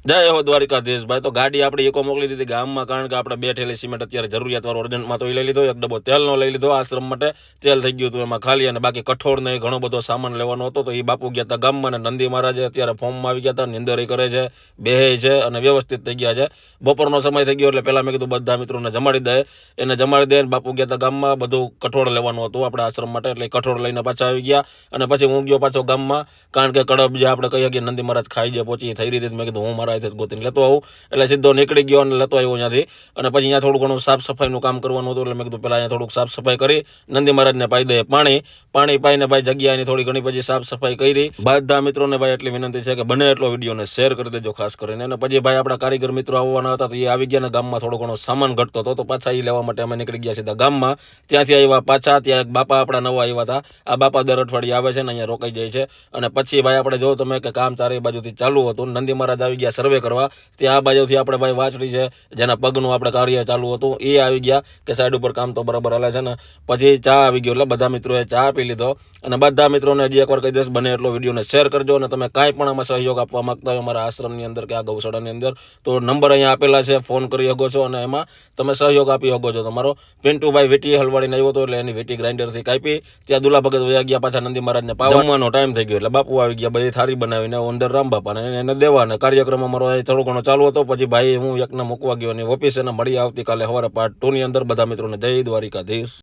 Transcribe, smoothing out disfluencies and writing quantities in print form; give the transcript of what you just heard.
જય હો દ્વારિકાધીશ ભાઈ. તો ગાડી આપણે એકો મોકલી દીધી ગામમાં, કારણ કે આપણે 2 થેલી સિમેન્ટ અત્યારે જરૂરિયાત વાળો અર્જન્ટમાં તો એ લઈ લીધો. એક ડબ્બો તેલનો લઈ લીધો, આશ્રમ માટે તેલ થઈ ગયું હતું એમાં ખાલી, અને બાકી કઠોળ ને ઘણો બધો સામાન લેવાનો હતો. તો એ બાપુ ગયા હતા ગામમાં, અને નંદી મહારાજે અત્યારે ફોર્મમાં આવી ગયા હતા, નિંદર કરે છે, બેહે છે અને વ્યવસ્થિત થઈ ગયા છે. બપોરનો સમય થઈ ગયો એટલે પહેલા મેં કીધું બધા મિત્રોને જમાડી દે. એને જમાડી દે. બાપુ ગયા હતા ગામમાં, બધું કઠોળ લેવાનું હતું આપણે આશ્રમ માટે, એટલે કઠોળ લઈને પાછા આવી ગયા. અને પછી હું ગયો પાછો ગામમાં, કારણ કે કડબ જે આપણે કહીએ કે નંદી મહારાજ ખાઈ જાય પહોંચી થઈ રહી હતી. મેં કીધું હું મારા ગોતીને લેતો આવું, એટલે સીધો નીકળી ગયો અને લેતો આવ્યો ત્યાંથી. અને પછી અહીંયા થોડું ઘણું સાફ સફાઈનું કામ કરવાનું હતું, એટલે મેં કીધું પેલા અહીંયા થોડુંક સાફ સફાઈ કરી નંદી મહારાજને પાઈ દે પાણી પાઈને ભાઈ જગ્યાની થોડી ઘણી પછી સાફ સફાઈ કરી. બધા મિત્રોને ભાઈ એટલી વિનંતી છે કે બને એટલો વિડીયોને શેર કરી દેજો ખાસ કરીને. અને પછી ભાઈ આપણા કારીગર મિત્રો આવવાના હતા, તો એ આવી ગયા ને ગામમાં થોડો ઘણો સામાન ઘટતો હતો, તો પાછા એ લેવા માટે અમે નીકળી ગયા સીધા ગામમાં. ત્યાંથી આવ્યા પાછા, ત્યાં એક બાપા આપણા નવા આવ્યા હતા. આ બાપા દર અઠવાડિયે આવે છે ને અહીંયા રોકાઈ જાય છે. અને પછી ભાઈ આપણે જો તમે કે કામ ચારે બાજુથી ચાલુ હતું. નંદી મહારાજ આવી ગયા સર્વે કરવા. ત્યાં આ બાજુથી આપણે ભાઈ વાંચડી છે, જેના પગનું આપણે કાર્ય ચાલુ હતું, એ આવી ગયા કે સાઈડ ઉપર કામ તો બરાબર હાલે છે ને. પછી ચા આવી ગયો, એટલે બધા મિત્રોએ ચા પી લીધો. અને બધા મિત્રોને હજી એકવાર કહી દઈશ, બને એટલો વિડીયોને શેર કરજો. અને તમે કાંઈ પણ આમાં સહયોગ આપવા માંગતા હોય અમારા આશ્રમની અંદર કે આ ગૌશાળાની અંદર, તો નંબર અહીંયા આપેલા છે, ફોન કરી શકો છો અને એમાં તમે સહયોગ આપી શકો છો. તમારો પિન્ટુભાઈ વીટી હલવાડીને આવ્યો હતો, એટલે એની વીટી ગ્રાઇન્ડરથી કાપી. ત્યાં દુલા ભગત વયા ગયા પાછા નંદી મહારાજને પાવાનો ટાઈમ થઈ ગયો, એટલે બાપુ આવી ગયા, બધી થારી બનાવીને અંદર રામ બાપાને એને દેવાને કાર્યક્રમ અમારો થોડો ઘણો ચાલુ હતો. પછી ભાઈ હું એકને મૂકવા ગયો અને ઓફિસે મળીએ આવતીકાલે સવારે પાર્ટ 2 ની અંદર. બધા મિત્રોને જય દ્વારિકાધીશ.